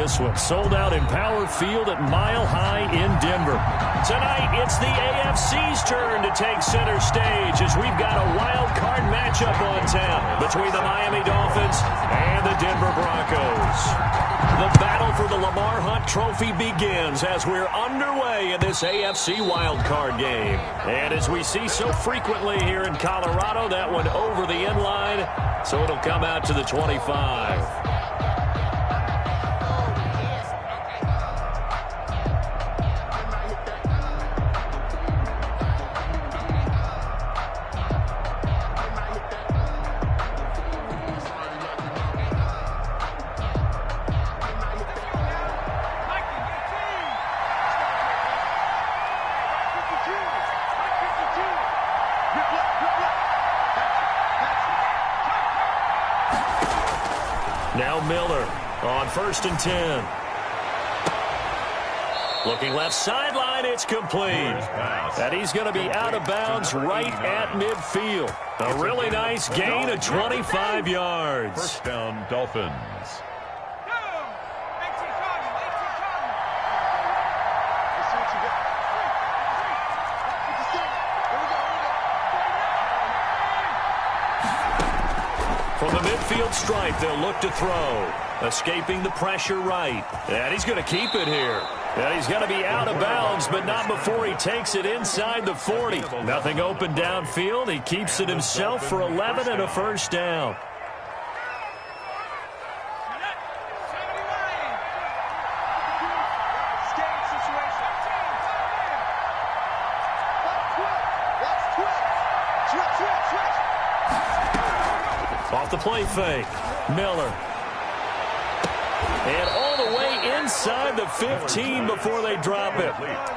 this one. Sold out in Power Field at Mile High in Denver. Tonight, it's the AFC's turn to take center stage as we've got a wild card matchup on tap between the Miami Dolphins and the Denver Broncos. The battle for the Lamar Hunt Trophy begins as we're underway in this AFC wildcard game. And as we see so frequently here in Colorado, that one over the end line, so it'll come out to the 25. Now Miller on 1st and 10. Looking left sideline, it's complete. And he's going to be out of bounds right at midfield. A really nice gain of 25 yards. First down, Dolphins. From the midfield stripe, they'll look to throw. Escaping the pressure right. And he's going to keep it here. And he's going to be out of bounds, but not before he takes it inside the 40. Nothing open downfield. He keeps it himself for 11 and a first down. Off the play fake, Miller. And all the way inside the 15 before they drop it.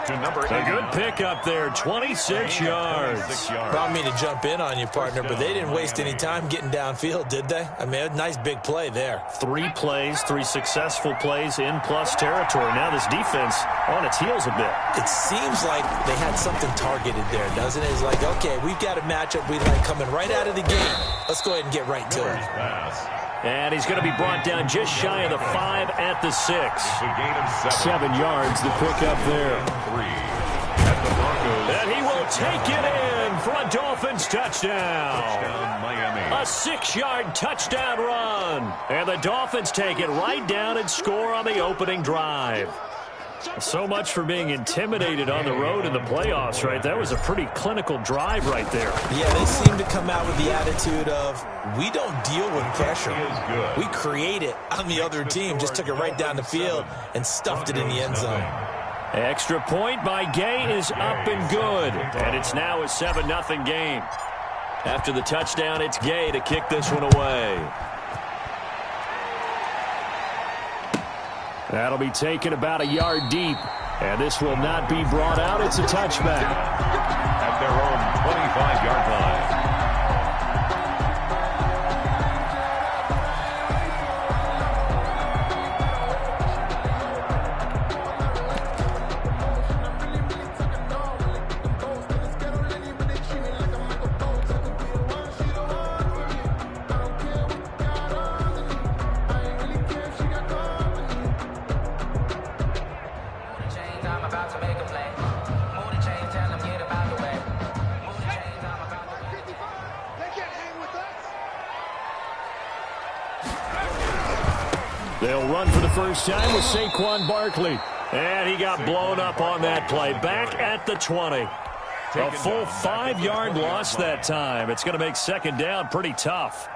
A good pickup there, 26 yards. Brought me to jump in on you, partner, but they didn't waste any time getting downfield, did they? I mean, a nice big play there. 3 plays, 3 successful plays in plus territory. Now this defense on its heels a bit. It seems like they had something targeted there, doesn't it? It's like, okay, we've got a matchup we like coming right out of the gate. Let's go ahead and get right to it. And he's going to be brought down just shy of the 5 at the 6. 7 yards the pickup there. And he will take it in for a Dolphins touchdown. A 6-yard touchdown run. And the Dolphins take it right down and score on the opening drive. So much for being intimidated on the road in the playoffs, right? That was a pretty clinical drive right there. Yeah, they seem to come out with the attitude of, we don't deal with pressure. We create it on the other team. Just took it right down the field and stuffed it in the end zone. Extra point by Gay is up and good. And it's now a 7-0 game. After the touchdown, it's Gay to kick this one away. That'll be taken about a yard deep. And this will not be brought out. It's a touchback. At their own 25-yard line. They'll run for the first time with Saquon Barkley. And he got blown up on that play. Back at the 20. A full 5-yard loss that time. It's going to make second down pretty tough.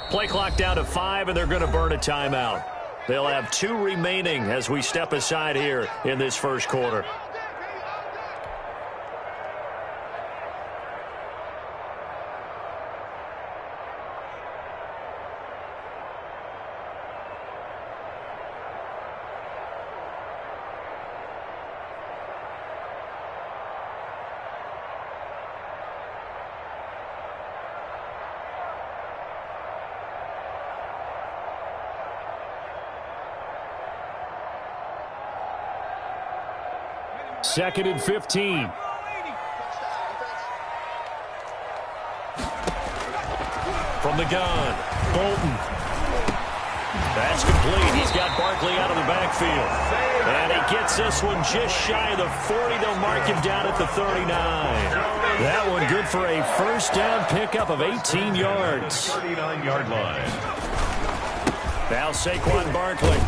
Play clock down to 5, and they're going to burn a timeout. They'll have 2 remaining as we step aside here in this first quarter. 2nd and 15. From the gun, Bolton. That's complete. He's got Barkley out of the backfield. And he gets this one just shy of the 40. They'll mark him down at the 39. That one good for a first down pickup of 18 yards. 39-yard line. Now Saquon Barkley.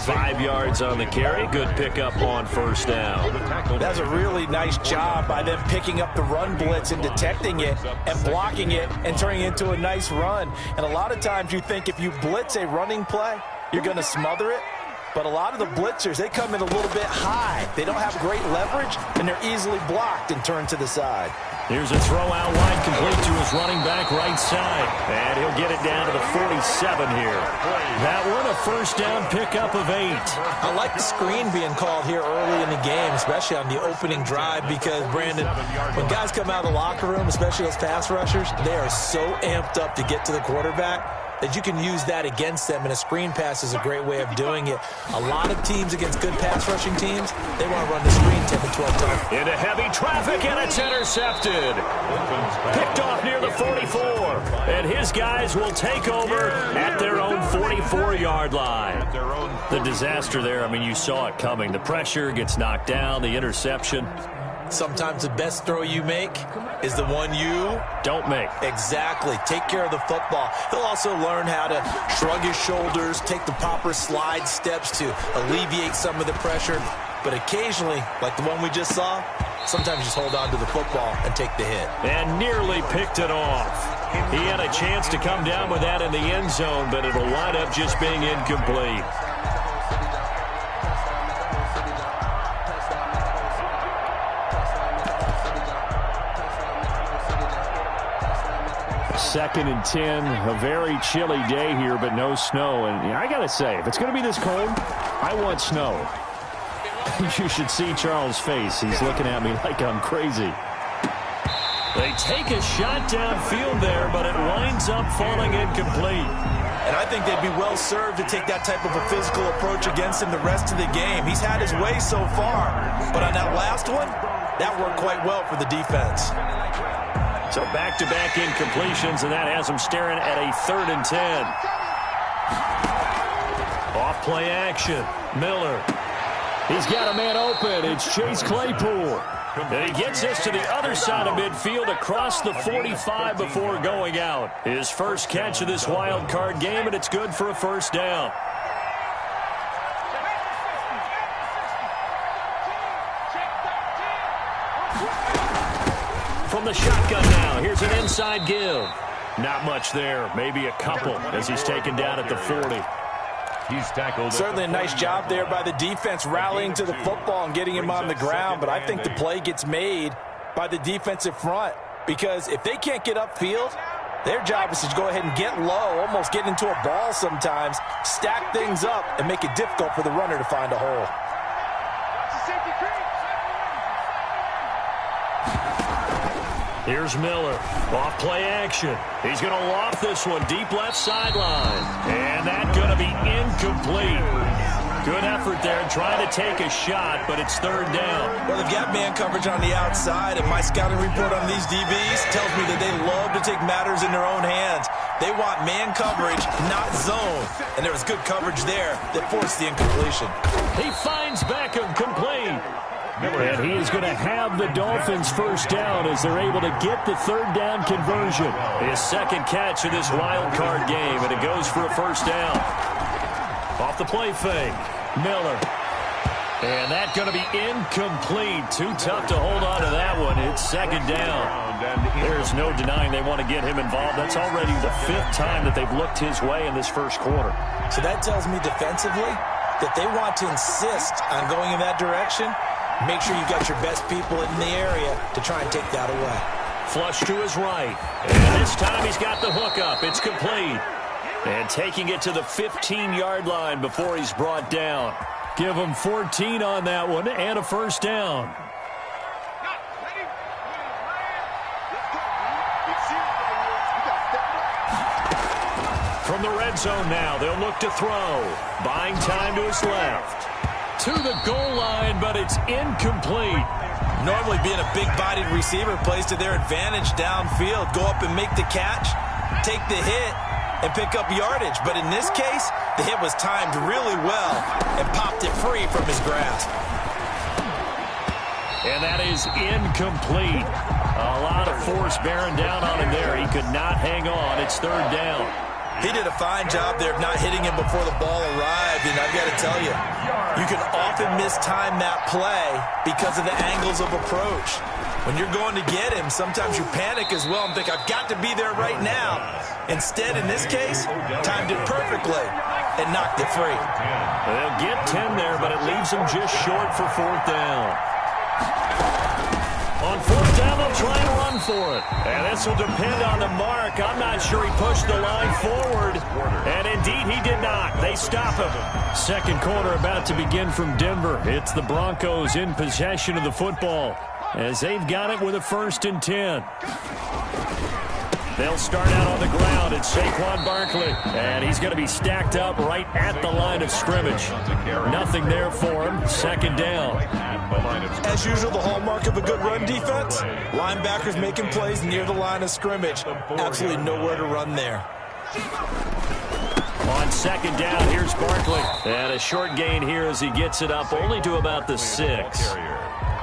5 yards on the carry. Good pickup on first down. That's a really nice job by them picking up the run blitz and detecting it and blocking it and turning it into a nice run. And a lot of times you think if you blitz a running play, you're going to smother it. But a lot of the blitzers, they come in a little bit high. They don't have great leverage, and they're easily blocked and turned to the side. Here's a throw out wide, complete to his running back right side. And he'll get it down to the 47 here. That one a first down pickup of 8. I like the screen being called here early in the game, especially on the opening drive, because, Brandon, when guys come out of the locker room, especially those pass rushers, they are so amped up to get to the quarterback that you can use that against them, and a screen pass is a great way of doing it. A lot of teams against good pass rushing teams, they want to run the screen 10 to 12 times. Into heavy traffic, and it's intercepted. Picked off near the 44. And his guys will take over at their own 44-yard line. The disaster there, I mean, you saw it coming. The pressure gets knocked down, the interception. Sometimes the best throw you make is the one you don't make. Exactly. Take care of the football. He'll also learn how to shrug his shoulders, take the proper slide steps to alleviate some of the pressure. But occasionally, like the one we just saw, sometimes just hold on to the football and take the hit. And nearly picked it off. He had a chance to come down with that in the end zone, but it'll wind up just being incomplete. Second and 10, a very chilly day here, but no snow. And I got to say, if it's going to be this cold, I want snow. You should see Charles' face. He's looking at me like I'm crazy. They take a shot downfield there, but it winds up falling incomplete. And I think they'd be well served to take that type of a physical approach against him the rest of the game. He's had his way so far, but on that last one, that worked quite well for the defense. So back-to-back incompletions, and that has him staring at a 3rd and 10. Off-play action. Miller. He's got a man open. It's Chase Claypool. And he gets this to the other side of midfield across the 45 before going out. His first catch of this wild card game, and it's good for a first down. From the shotgun now, here's an inside give. Not much there, maybe a couple as he's taken down at the 40. He's tackled. Certainly a nice job there by the defense rallying to the football and getting him on the ground, but I think the play gets made by the defensive front, because if they can't get upfield, their job is to go ahead and get low, almost get into a ball sometimes, stack things up, and make it difficult for the runner to find a hole. Here's Miller. Off play action. He's going to loft this one deep left sideline. And that's going to be incomplete. Good effort there trying to take a shot, but it's 3rd down. Well, they've got man coverage on the outside, and my scouting report on these DBs tells me that they love to take matters in their own hands. They want man coverage, not zone. And there was good coverage there that forced the incompletion. He finds Beckham complete. And he is going to have the Dolphins first down as they're able to get the 3rd down conversion. His second catch of this wild card game, and it goes for a first down. Off the play fake, Miller. And that's going to be incomplete. Too tough to hold on to that one. It's 2nd down. There's no denying they want to get him involved. That's already the 5th time that they've looked his way in this first quarter. So that tells me defensively that they want to insist on going in that direction. Make sure you've got your best people in the area to try and take that away. Flush to his right. And this time he's got the hook up. It's complete. And taking it to the 15-yard line before he's brought down. Give him 14 on that one and a first down. From the red zone now, they'll look to throw. Buying time to his left. to the goal line, but it's incomplete. Normally being a big-bodied receiver plays to their advantage downfield. Go up and make the catch, take the hit, and pick up yardage. But in this case, the hit was timed really well and popped it free from his grasp. And that is incomplete. A lot of force bearing down on him there. He could not hang on. It's third down. He did a fine job there of not hitting him before the ball arrived, and I've got to tell you, you can often mistime that play because of the angles of approach. When you're going to get him, sometimes you panic as well and think, I've got to be there right now. Instead, in this case, timed it perfectly and knocked it free. They'll get 10 there, but it leaves them just short for fourth down. On fourth down, they'll try and run for it. And this will depend on the mark. I'm not sure he pushed the line forward. And indeed, he did not. They stop him. Second quarter about to begin from Denver. It's the Broncos in possession of the football as they've got it with a 1st and 10. They'll start out on the ground. It's Saquon Barkley. And he's going to be stacked up right at the line of scrimmage. Nothing there for him. Second down. As usual, the hallmark of a good run defense, linebackers making plays near the line of scrimmage. Absolutely nowhere to run there. On second down, here's Barkley. And a short gain here as he gets it up only to about the 6.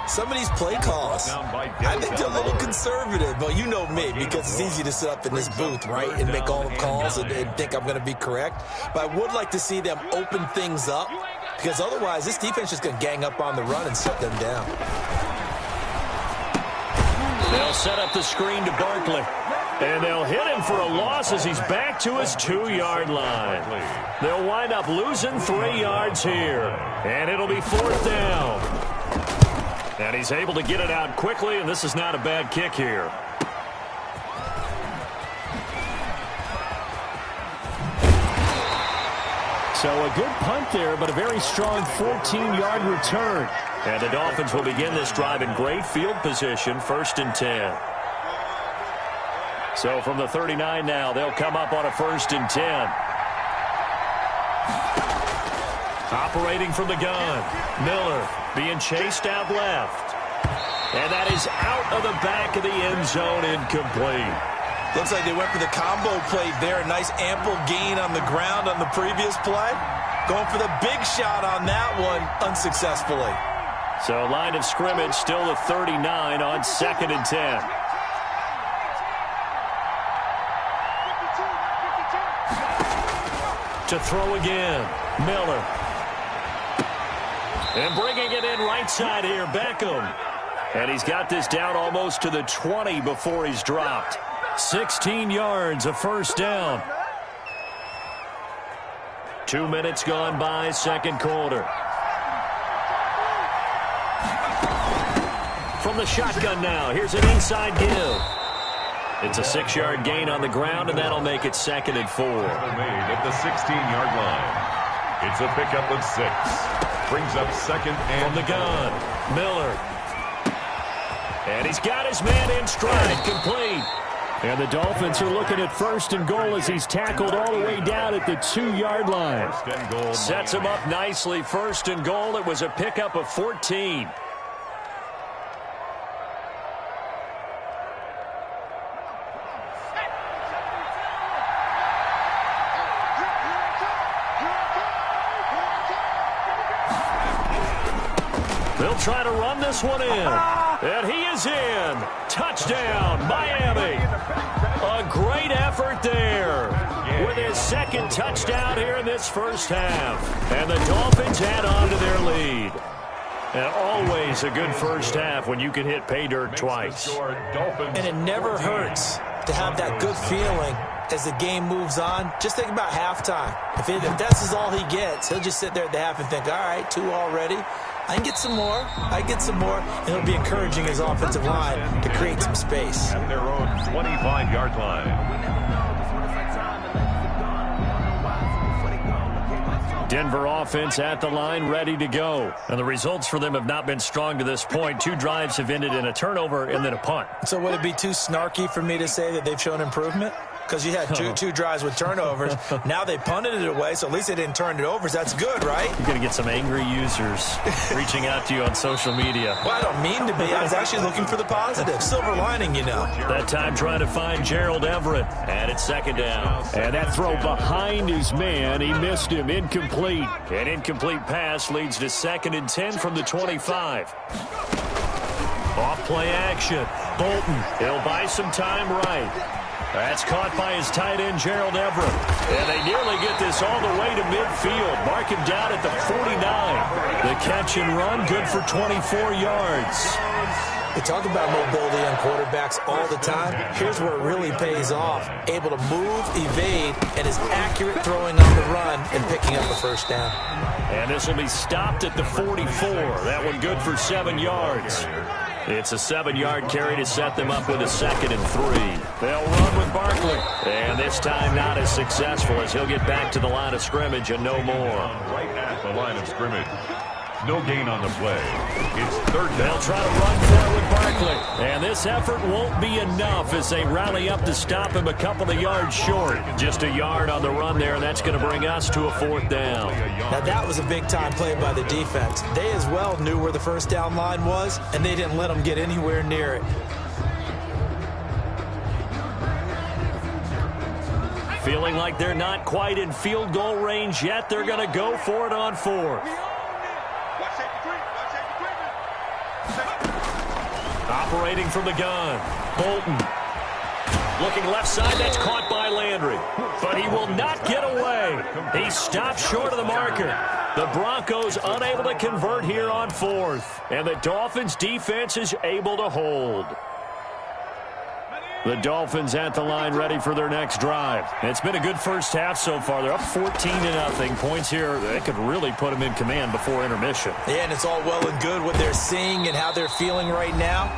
Some of these play calls, I think they're a little conservative. But you know me, because it's easy to sit up in this booth, right, and make all the calls and think I'm going to be correct. But I would like to see them open things up, because otherwise this defense is going to gang up on the run and shut them down. They'll set up the screen to Barkley. And they'll hit him for a loss as he's back to his 2-yard line. They'll wind up losing 3 yards here. And it'll be fourth down. And he's able to get it out quickly, and this is not a bad kick here. So a good punt there, but a very strong 14-yard return. And the Dolphins will begin this drive in great field position, 1st and 10. So from the 39 now, they'll come up on a 1st and 10. Operating from the gun. Miller being chased out left. And that is out of the back of the end zone, incomplete. Looks like they went for the combo play there. A nice ample gain on the ground on the previous play. Going for the big shot on that one unsuccessfully. So line of scrimmage still the 39 on 2nd and 10. To throw again, Miller. And bringing it in right side here, Beckham. And he's got this down almost to the 20 before he's dropped. 16 yards, a 1st down. 2 minutes gone by, second quarter. From the shotgun now, here's an inside give. It's a 6-yard gain on the ground, and that'll make it 2nd and 4. Made at the 16-yard line. It's a pickup of 6. Brings up 2nd and from the gun, Miller. And he's got his man in stride, complete. And the Dolphins are looking at 1st and goal as he's tackled all the way down at the 2-yard line. Sets him up nicely, 1st and goal. It was a pickup of 14. They'll try to run this one in. And he is in. Touchdown, Miami. A great effort there with his 2nd touchdown here in this first half. And the Dolphins add on to their lead. And always a good first half when you can hit pay dirt twice. And it never hurts to have that good feeling as the game moves on. Just think about halftime. If this is all he gets, he'll just sit there at the half and think, all right, 2 already. I can get some more. I get some more. And it'll be encouraging his offensive line to create some space. At their own 25-yard line. Denver offense at the line, ready to go. And the results for them have not been strong to this point. 2 drives have ended in a turnover and then a punt. So would it be too snarky for me to say that they've shown improvement? because you had two drives with turnovers. Now they punted it away, so at least they didn't turn it over. That's good, right? You're going to get some angry users reaching out to you on social media. Well, I don't mean to be. I was actually looking for the positive. Silver lining, you know. That time trying to find Gerald Everett. And it's second down. And that throw behind his man. He missed him. Incomplete. An incomplete pass leads to 2nd and 10 from the 25. Off play action. Bolton. He'll buy some time right. That's caught by his tight end, Gerald Everett. And they nearly get this all the way to midfield. Mark him down at the 49. The catch and run, good for 24 yards. We talk about mobility on quarterbacks all the time. Here's where it really pays off. Able to move, evade, and is accurate throwing on the run and picking up the first down. And this will be stopped at the 44. That one good for 7 yards. It's a 7-yard carry to set them up with a 2nd and 3. They'll run with Barkley. And this time not as successful as he'll get back to the line of scrimmage and no more. Right at the line of scrimmage. No gain on the play. It's 3rd down. They'll try to run for it with Barkley. And this effort won't be enough as they rally up to stop him a couple of yards short. Just a yard on the run there, and that's going to bring us to a 4th down. Now, that was a big-time play by the defense. They as well knew where the first down line was, and they didn't let them get anywhere near it. Feeling like they're not quite in field goal range yet, they're going to go for it on 4th. Operating from the gun. Bolton. Looking left side, that's caught by Landry. But he will not get away. He stopped short of the marker. The Broncos unable to convert here on 4th. And the Dolphins defense is able to hold. The Dolphins at the line ready for their next drive. It's been a good first half so far. They're up 14-0. Points here, they could really put them in command before intermission. Yeah, and it's all well and good what they're seeing and how they're feeling right now.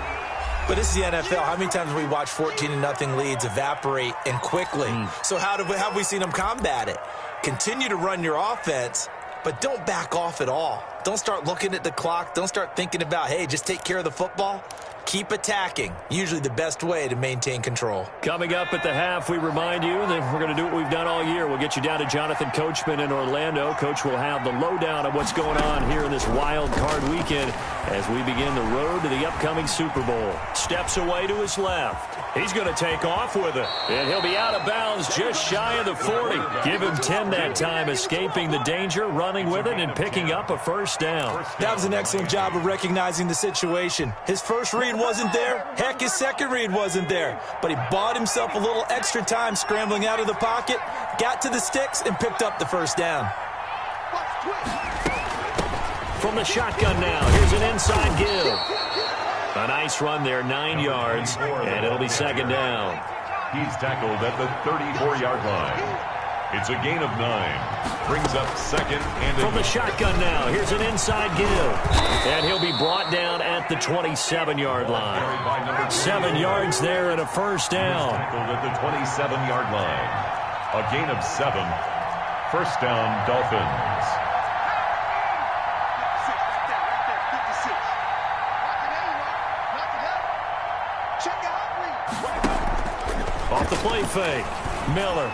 But this is the NFL. How many times have we watched 14-0 leads evaporate and quickly? So how have we seen them combat it? Continue to run your offense, but don't back off at all. Don't start looking at the clock. Don't start thinking about, hey, just take care of the football. Keep attacking. Usually the best way to maintain control. Coming up at the half, we remind you that we're going to do what we've done all year. We'll get you down to Jonathan Coachman in Orlando. Coach will have the lowdown of what's going on here in this wild card weekend as we begin the road to the upcoming Super Bowl. Steps away to his left. He's going to take off with it. And he'll be out of bounds just shy of the 40. Give him 10 that time, escaping the danger, running with it, and picking up a first down. That was an excellent job of recognizing the situation. His first read wasn't there. Heck, his second read wasn't there. But he bought himself a little extra time scrambling out of the pocket, got to the sticks, and picked up the first down. From the shotgun now, here's an inside give. A nice run there, 9 yards, and it'll be second down. He's tackled at the 34-yard line. It's a gain of 9. Brings up 2nd and from the shotgun now, here's an inside give. And he'll be brought down at the 27-yard line. 7 yards there and a first down. Tackled at the 27-yard line. A gain of 7. First down, Dolphins. Off the play fake. Miller.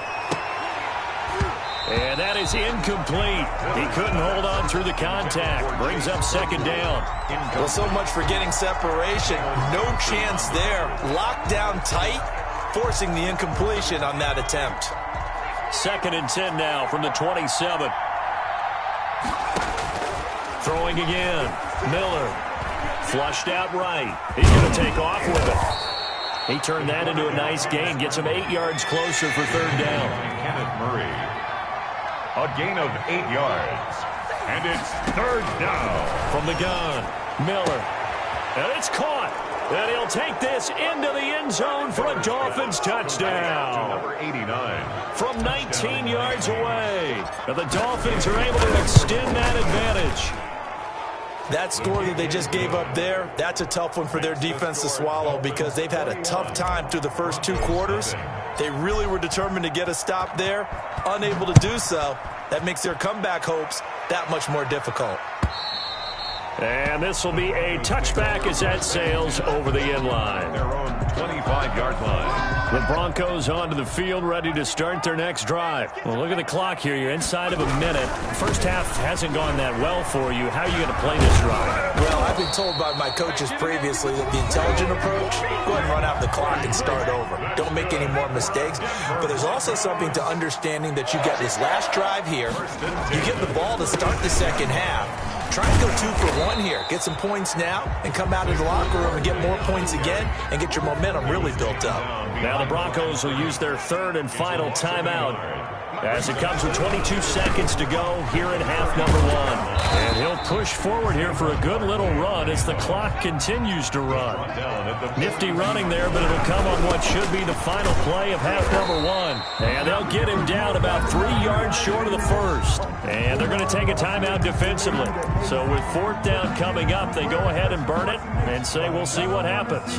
And that is incomplete. He couldn't hold on through the contact. Brings up second down. Well, so much for getting separation. No chance there. Locked down tight, forcing the incompletion on that attempt. 2nd and 10 now from the 27. Throwing again. Miller. Flushed out right. He's going to take off with it. He turned that into a nice gain. Gets him 8 yards closer for third down. Kenneth Murray. A gain of 8 yards. And it's third down. From the gun, Miller. And it's caught. And he'll take this into the end zone for a Dolphins touchdown. Number 89. From 19 yards away. And the Dolphins are able to extend that advantage. That score that they just gave up there, that's a tough one for their defense to swallow because they've had a tough time through the first 2 quarters. They really were determined to get a stop there, unable to do so. That makes their comeback hopes that much more difficult. And this will be a touchback as that sails over the end line. Their own 25-yard line. The Broncos onto the field, ready to start their next drive. Well, look at the clock here. You're inside of a minute. First half hasn't gone that well for you. How are you going to play this drive? Well, I've been told by my coaches previously that the intelligent approach, go ahead and run out the clock and start over. Don't make any more mistakes. But there's also something to understanding that you got this last drive here. You get the ball to start the second half. Try and go 2 for 1 here. Get some points now and come out of the locker room and get more points again and get your momentum really built up. Now the Broncos will use their third and final timeout as it comes with 22 seconds to go here in half number 1. And he'll push forward here for a good little run as the clock continues to run. Nifty running there, but it'll come on what should be the final play of half number 1. And they'll get him down about 3 yards short of the first. And they're going to take a timeout defensively. So with 4th down coming up, they go ahead and burn it and say we'll see what happens.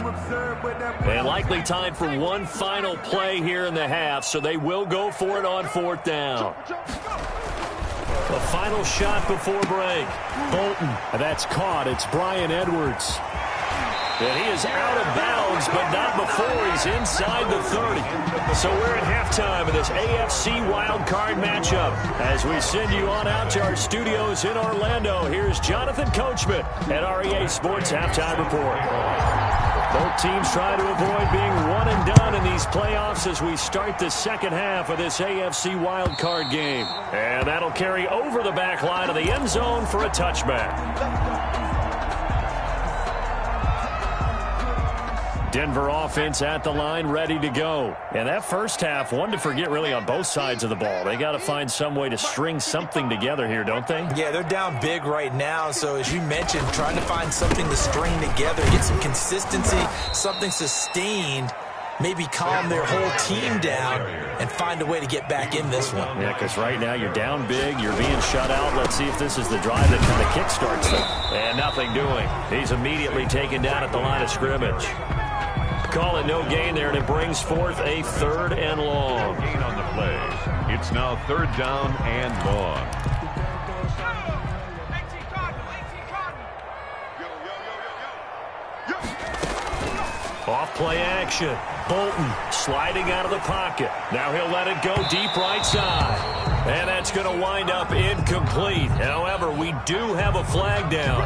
And likely time for one final play here in the half, so they will go for it on 4th down. The final shot before break. Bolton, that's caught. It's Bryan Edwards. And he is out of bounds, but not before he's inside the 30. So we're at halftime of this AFC wildcard matchup. As we send you on out to our studios in Orlando, here's Jonathan Coachman at REA Sports Halftime Report. Both teams try to avoid being one and done in these playoffs as we start the second half of this AFC wildcard game. And that'll carry over the back line of the end zone for a touchback. Denver offense at the line, ready to go. And that first half, one to forget really on both sides of the ball. They got to find some way to string something together here, don't they? Yeah, they're down big right now. So as you mentioned, trying to find something to string together, get some consistency, something sustained, maybe calm their whole team down and find a way to get back in this one. Yeah, because right now you're down big, you're being shut out. Let's see if this is the drive that kind of kickstarts them. And nothing doing. He's immediately taken down at the line of scrimmage. Call it no gain there, and it brings forth a 3rd and long. Gain on the play. It's now 3rd down and long. Off play action. Bolton sliding out of the pocket. Now he'll let it go deep right side. And that's going to wind up incomplete. However, we do have a flag down.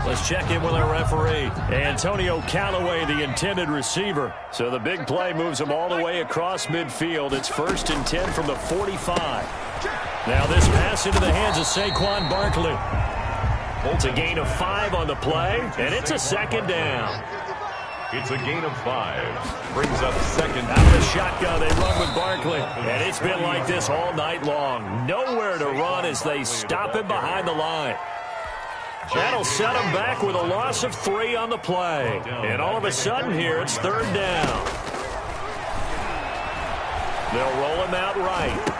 Let's check in with our referee. Antonio Callaway, the intended receiver. So the big play moves him all the way across midfield. It's 1st and 10 from the 45. Now this pass into the hands of Saquon Barkley. It's a gain of 5 on the play, and it's a 2nd down. It's a gain of 5. Brings up 2nd. Out of the shotgun, they run with Barkley. And it's been like this all night long. Nowhere to run as they stop him behind the line. That'll set him back with a loss of 3 on the play. And all of a sudden here, it's 3rd down. They'll roll him out right.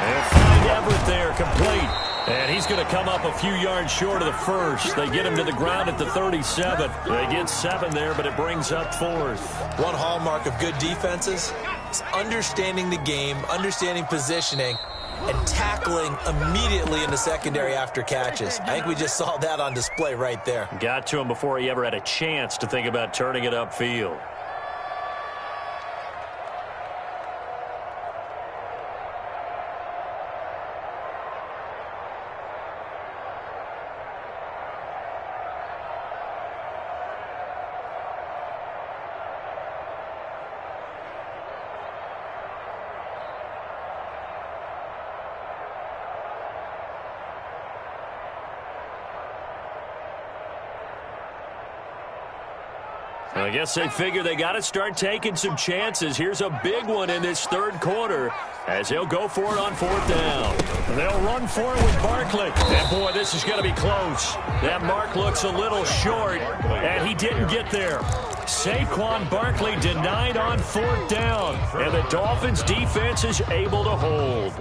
And find Everett there, complete. And he's going to come up a few yards short of the first. They get him to the ground at the 37. They get 7 there, but it brings up 4th. One hallmark of good defenses is understanding the game, understanding positioning, and tackling immediately in the secondary after catches. I think we just saw that on display right there. Got to him before he ever had a chance to think about turning it upfield. I guess they figure they got to start taking some chances. Here's a big one in this 3rd quarter as they'll go for it on 4th down. They'll run for it with Barkley. And, boy, this is going to be close. That mark looks a little short, and he didn't get there. Saquon Barkley denied on 4th down, and the Dolphins' defense is able to hold.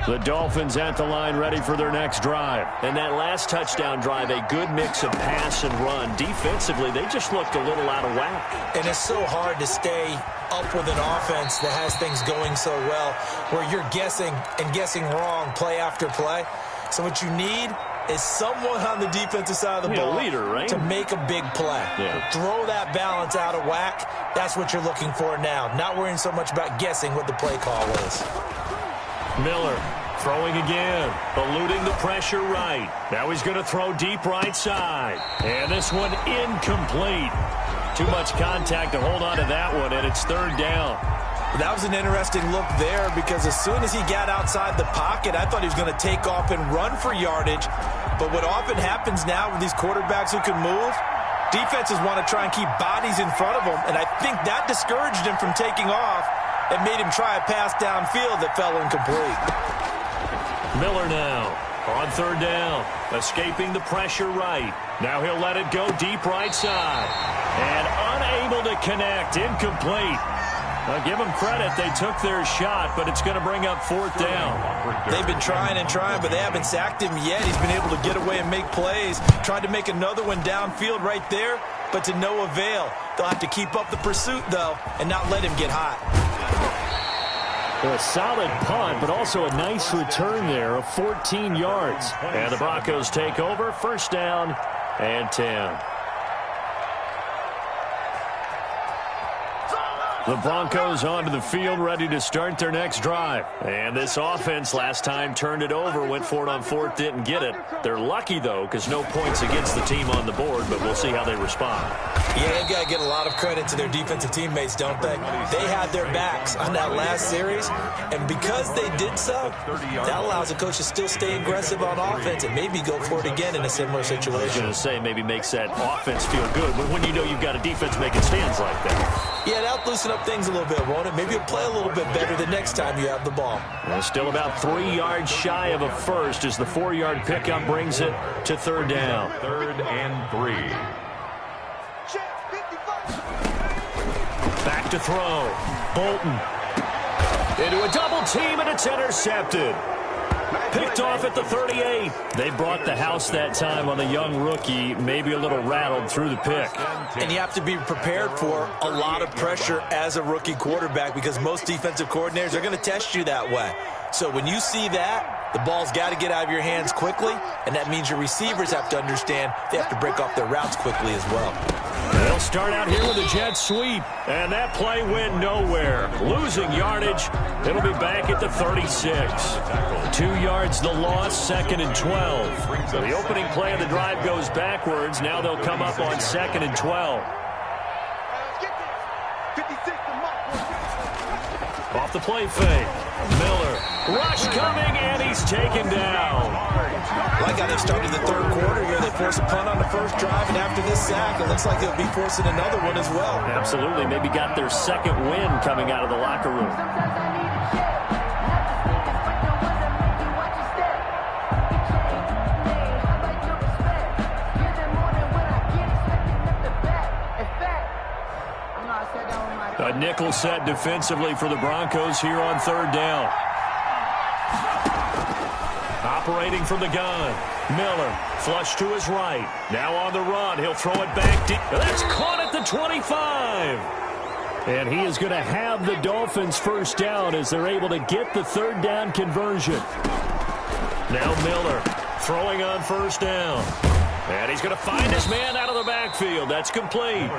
The Dolphins at the line ready for their next drive. And that last touchdown drive, a good mix of pass and run. Defensively, they just looked a little out of whack. And it's so hard to stay up with an offense that has things going so well, where you're guessing and guessing wrong play after play. So what you need is someone on the defensive side of the ball leader, right? to make a big play. Yeah. Throw that balance out of whack. That's what you're looking for now. Not worrying so much about guessing what the play call is. Miller throwing again, eluding the pressure right. Now he's going to throw deep right side. And this one incomplete. Too much contact to hold on to that one, and it's third down. That was an interesting look there because as soon as he got outside the pocket, I thought he was going to take off and run for yardage. But what often happens now with these quarterbacks who can move, defenses want to try and keep bodies in front of them, and I think that discouraged him from taking off and made him try a pass downfield that fell incomplete. Miller now on third down, escaping the pressure right. Now he'll let it go deep right side. And unable to connect, incomplete. I'll give them credit. They took their shot, but it's going to bring up fourth down. They've been trying and trying, but they haven't sacked him yet. He's been able to get away and make plays. Tried to make another one downfield right there, but to no avail. They'll have to keep up the pursuit, though, and not let him get hot. A solid punt, but also a nice return there of 14 yards. And the Broncos take over, first down and 10. The Broncos onto the field, ready to start their next drive. And this offense last time turned it over, went for it on fourth, didn't get it. They're lucky, though, because no points against the team on the board, but we'll see how they respond. Yeah, they've got to get a lot of credit to their defensive teammates, don't they? They had their backs on that last series, and because they did so, that allows the coach to still stay aggressive on offense and maybe go for it again in a similar situation. I was going to say, maybe makes that offense feel good, but when you know you've got a defense making stands like that. Yeah, that'll loosen up things a little bit, won't it? Maybe you'll play a little bit better the next time you have the ball. Well, still about 3 yards shy of a first as the 4-yard pickup brings it to third down. Third and 3. Back to throw. Bolton. Into a double team, and it's intercepted. Picked off at the 38. They brought the house that time on the young rookie, maybe a little rattled through the pick. And you have to be prepared for a lot of pressure as a rookie quarterback because most defensive coordinators are going to test you that way. So when you see that, the ball's got to get out of your hands quickly, and that means your receivers have to understand they have to break off their routes quickly as well. They'll start out here with a jet sweep, and that play went nowhere. Losing yardage. It'll be back at the 36. 2 yards the loss, second and 12. So the opening play of the drive goes backwards. Now they'll come up on second and 12. Off the play fake. Miller. Rush coming, and he's taken down. Like how they started the third quarter here. They forced a punt on the first drive, and after this sack, it looks like they'll be forcing another one as well. Absolutely. Maybe got their second win coming out of the locker room. A nickel set defensively for the Broncos here on third down. Operating from the gun. Miller, flush to his right. Now on the run. He'll throw it back deep. That's caught at the 25. And he is going to have the Dolphins first down as they're able to get the third down conversion. Now Miller throwing on first down. And he's going to find his man out of the backfield. That's complete.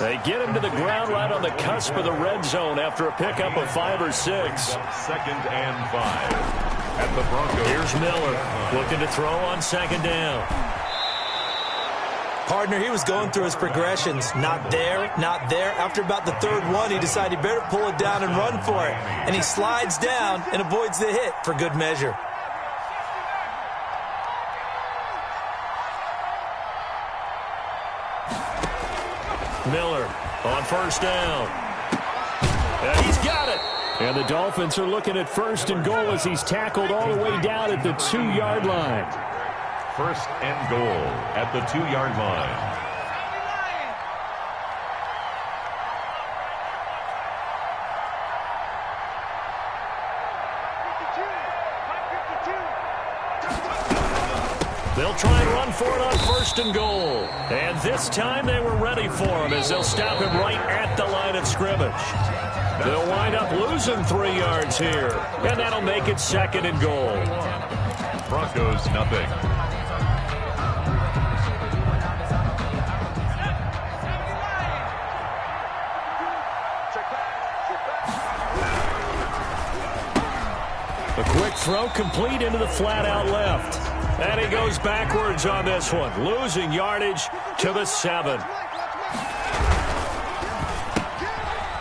They get him to the ground right on the cusp of the red zone after a pickup of 5 or 6. Second and 5 at the Broncos. Here's Miller looking to throw on second down. Partner, he was going through his progressions. Not there, not there. After about the third one, he decided he better pull it down and run for it. And he slides down and avoids the hit for good measure. Miller on first down. And he's got it. And the Dolphins are looking at first and goal as he's tackled all the way down at the 2-yard line. First and goal at the 2-yard line. They'll try and run for it on first and goal. And this time they were ready for him as they'll stop him right at the line of scrimmage. They'll wind up losing 3 yards here. And that'll make it second and goal. Broncos nothing. throw complete into the flat out left. And he goes backwards on this one, losing yardage to the 7.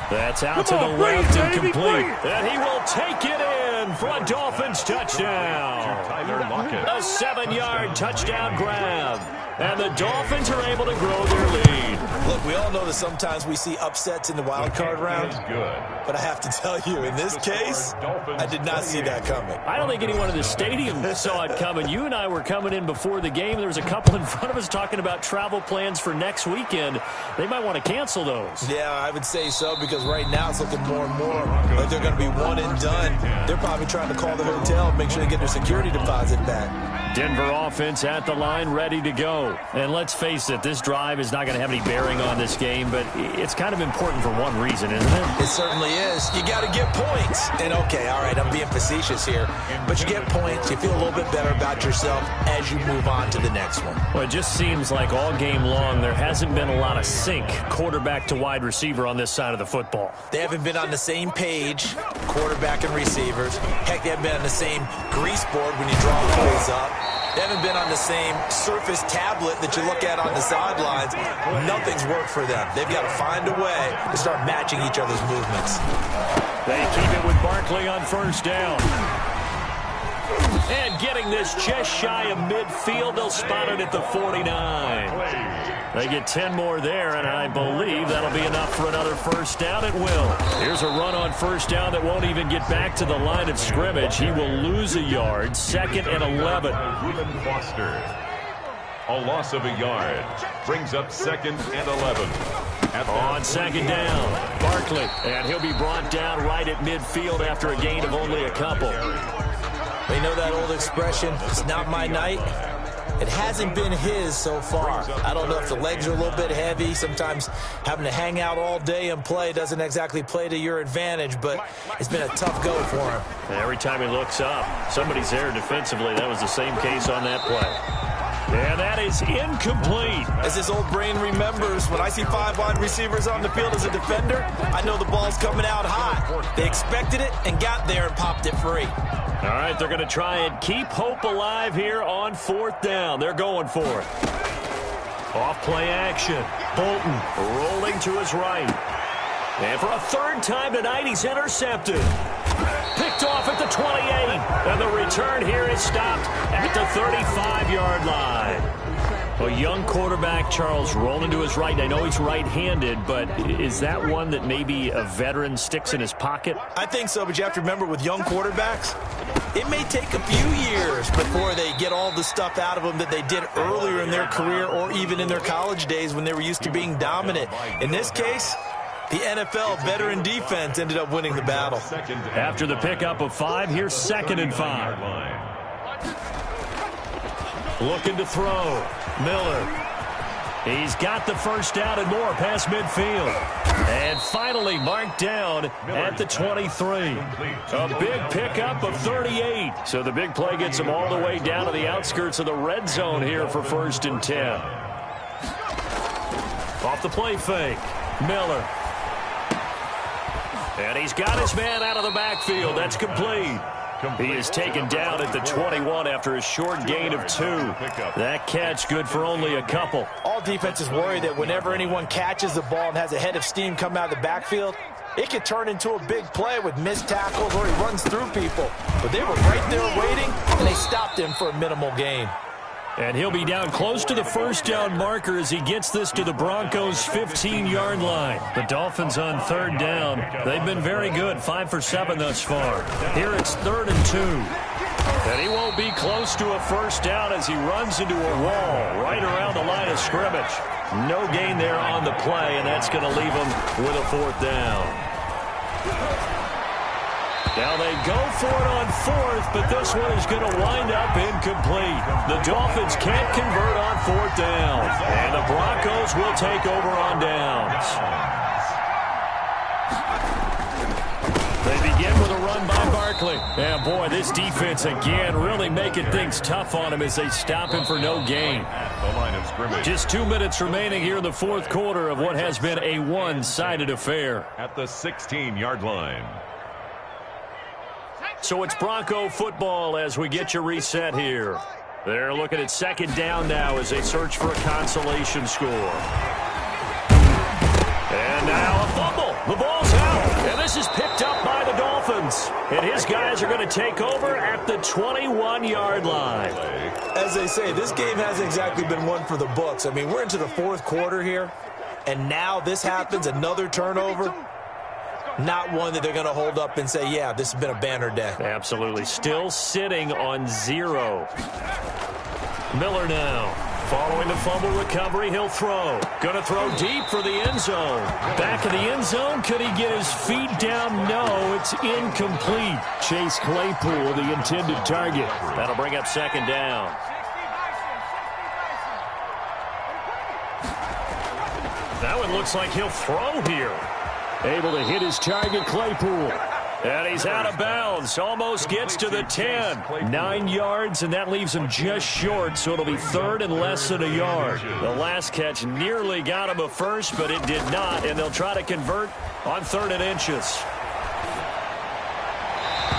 That's out to the left and complete. And he will take it in for a Dolphins touchdown. A 7-yard touchdown grab. And the Dolphins are able to grow their lead. Look, we all know that sometimes we see upsets in the wild card round. But I have to tell you, in this case, I did not see that coming. I don't think anyone in the stadium saw it coming. You and I were coming in before the game. There was a couple in front of us talking about travel plans for next weekend. They might want to cancel those. Yeah, I would say so, because right now it's looking more and more like they're going to be one and done. They're probably trying to call the hotel and make sure they get their security deposit back. Denver offense at the line, ready to go. And let's face it, this drive is not going to have any bearing on this game, but it's kind of important for one reason, isn't it? It certainly is. You got to get points. And okay, all right, I'm being facetious here, but you get points, you feel a little bit better about yourself as you move on to the next one. Well, it just seems like all game long there hasn't been a lot of sync quarterback to wide receiver on this side of the football. They haven't been on the same page, quarterback and receivers. Heck, they haven't been on the same grease board when you draw plays up. They haven't been on the same Surface tablet that you look at on the sidelines. Nothing's worked for them. They've got to find a way to start matching each other's movements. They keep it with Barkley on first down. And getting this just shy of midfield, they'll spot it at the 49. They get 10 more there, and I believe that'll be enough for another first down. It will. Here's a run on first down that won't even get back to the line of scrimmage. He will lose a yard. 2nd and 11. Foster. A loss of a yard. Brings up 2nd and 11. On 2nd down, Barkley. And he'll be brought down right at midfield after a gain of only a couple. You know that old expression, it's not my night? It hasn't been his so far. I don't know if the legs are a little bit heavy. Sometimes having to hang out all day and play doesn't exactly play to your advantage, but it's been a tough go for him. And every time he looks up, somebody's there defensively. That was the same case on that play. And that is incomplete. As his old brain remembers, when I see 5 wide receivers on the field as a defender, I know the ball's coming out hot. They expected it and got there and popped it free. All right, they're going to try and keep hope alive here on 4th down. They're going for it. Off play action. Bolton rolling to his right. And for a 3rd time tonight, he's intercepted. Picked off at the 28. And the return here is stopped at the 35-yard line. A young quarterback, Charles, rolling to his right. I know he's right-handed, but is that one that maybe a veteran sticks in his pocket? I think so, but you have to remember with young quarterbacks, it may take a few years before they get all the stuff out of them that they did earlier in their career or even in their college days when they were used to being dominant. In this case, the NFL veteran defense ended up winning the battle. After the pickup of 5, here's 2nd and 5. Looking to throw. Miller. He's got the first down and more past midfield. And finally marked down at the 23. A big pickup of 38. So the big play gets him all the way down to the outskirts of the red zone here for 1st and 10. Off the play fake. Miller. And he's got his man out of the backfield. That's complete. He is taken down at the 21 after a short gain of 2. That catch good for only a couple. All defenses worry that whenever anyone catches the ball and has a head of steam come out of the backfield, it could turn into a big play with missed tackles or he runs through people. But they were right there waiting, and they stopped him for a minimal gain. And he'll be down close to the first down marker as he gets this to the Broncos' 15-yard line. The Dolphins on 3rd down. They've been very good, 5 for 7 thus far. Here it's 3rd and 2. And he won't be close to a first down as he runs into a wall right around the line of scrimmage. No gain there on the play, and that's going to leave him with a 4th down. Now they go for it on 4th, but this one is going to wind up incomplete. The Dolphins can't convert on 4th down, and the Broncos will take over on downs. They begin with a run by Barkley. And boy, this defense again really making things tough on him as they stop him for no gain. Just 2 minutes remaining here in the 4th quarter of what has been a one-sided affair. At the 16-yard line. So it's Bronco football as we get you reset here. They're looking at second down now as they search for a consolation score. And now a fumble. The ball's out. And this is picked up by the Dolphins. And his guys are going to take over at the 21-yard line. As they say, this game hasn't exactly been one for the books. I mean, we're into the fourth quarter here, and now this happens, another turnover. Not one that they're going to hold up and say, yeah, this has been a banner day. Absolutely. Still sitting on 0. Miller now. Following the fumble recovery, he'll throw. Going to throw deep for the end zone. Back in the end zone, could he get his feet down? No, it's incomplete. Chase Claypool, the intended target. That'll bring up second down. That one looks like he'll throw here. Able to hit his target, Claypool. And he's out of bounds. Almost gets to the 10. 9 yards, and that leaves him just short, so it'll be third and less than a yard. The last catch nearly got him a first, but it did not, and they'll try to convert on 3rd and inches.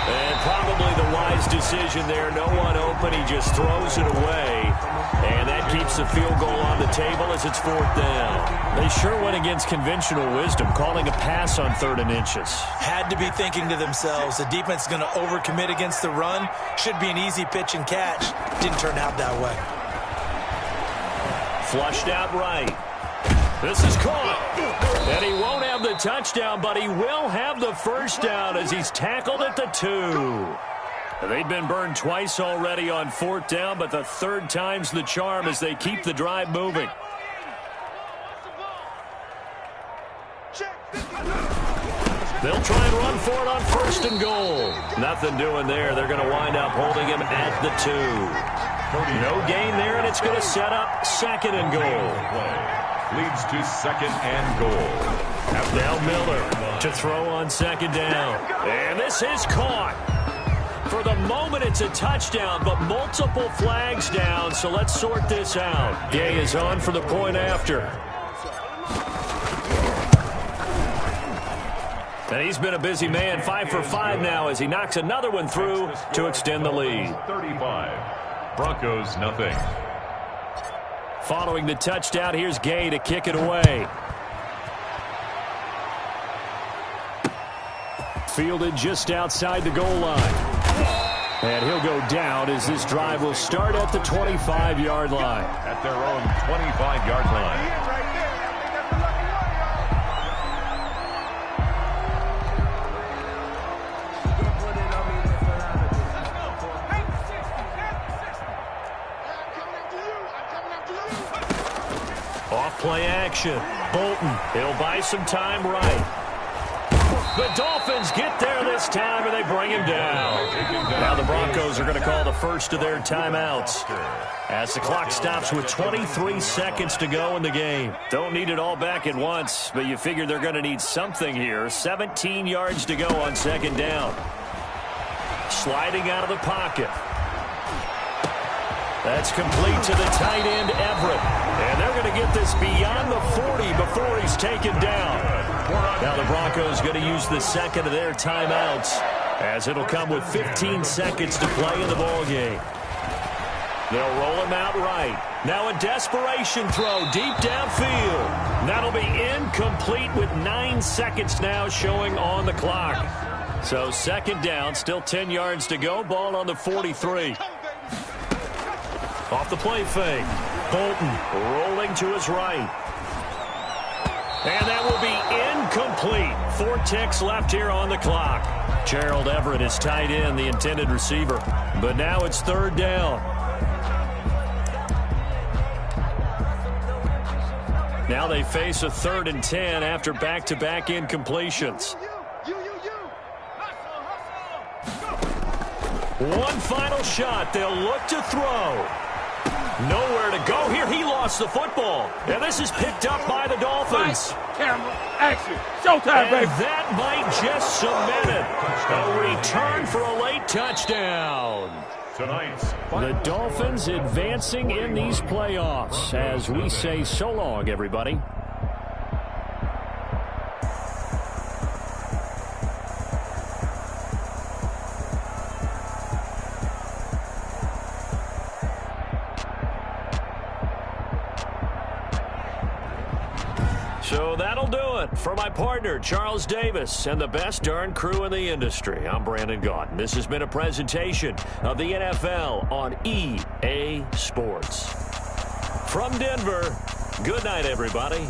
And probably the wise decision there. No one open. He just throws it away. And that keeps the field goal on the table as it's 4th down. They sure went against conventional wisdom, calling a pass on 3rd and inches. Had to be thinking to themselves, the defense is going to overcommit against the run. Should be an easy pitch and catch. Didn't turn out that way. Flushed out right. This is caught. And he won't have the touchdown, but he will have the first down as he's tackled at the 2. They've been burned twice already on 4th down, but the 3rd time's the charm as they keep the drive moving. They'll try and run for it on 1st and goal. Nothing doing there. They're going to wind up holding him at the 2. No gain there, and it's going to set up 2nd and goal. Leads to 2nd and goal. Now Miller to throw on 2nd down. And this is caught. For the moment, it's a touchdown, but multiple flags down, so let's sort this out. Gay is on for the point after. And he's been a busy man, 5 for 5 now as he knocks another one through to extend the lead. 35. Broncos, nothing. Following the touchdown, here's Gay to kick it away. Fielded just outside the goal line. And he'll go down as this drive will start at the 25-yard line. At their own 25-yard line. Off-play action. Bolton, he'll buy some time right. The Dolphins get there this time, and they bring him down. Now the Broncos are going to call the first of their timeouts as the clock stops with 23 seconds to go in the game. Don't need it all back at once, but you figure they're going to need something here. 17 yards to go on 2nd down. Sliding out of the pocket. That's complete to the tight end, Everett. And they're going to get this beyond the 40 before he's taken down. Now the Broncos going to use the 2nd of their timeouts as it'll come with 15 seconds to play in the ballgame. They'll roll him out right. Now a desperation throw deep downfield. That'll be incomplete with 9 seconds now showing on the clock. So 2nd down, still 10 yards to go. Ball on the 43. Off the play fake. Bolton rolling to his right. And that will be incomplete. 4 ticks left here on the clock. Gerald Everett is tight end, the intended receiver. But now it's 3rd down. Now they face a 3rd and 10 after back-to-back incompletions. One final shot. They'll look to throw. Nowhere to go here. He lost the football. And this is picked up by the Dolphins. Camera, action, showtime, baby. And that might just cement it. A return for a late touchdown. The Dolphins advancing in these playoffs as we say so long, everybody. So that'll do it. For my partner, Charles Davis, and the best darn crew in the industry, I'm Brandon Gaudin. This has been a presentation of the NFL on EA Sports. From Denver, good night, everybody.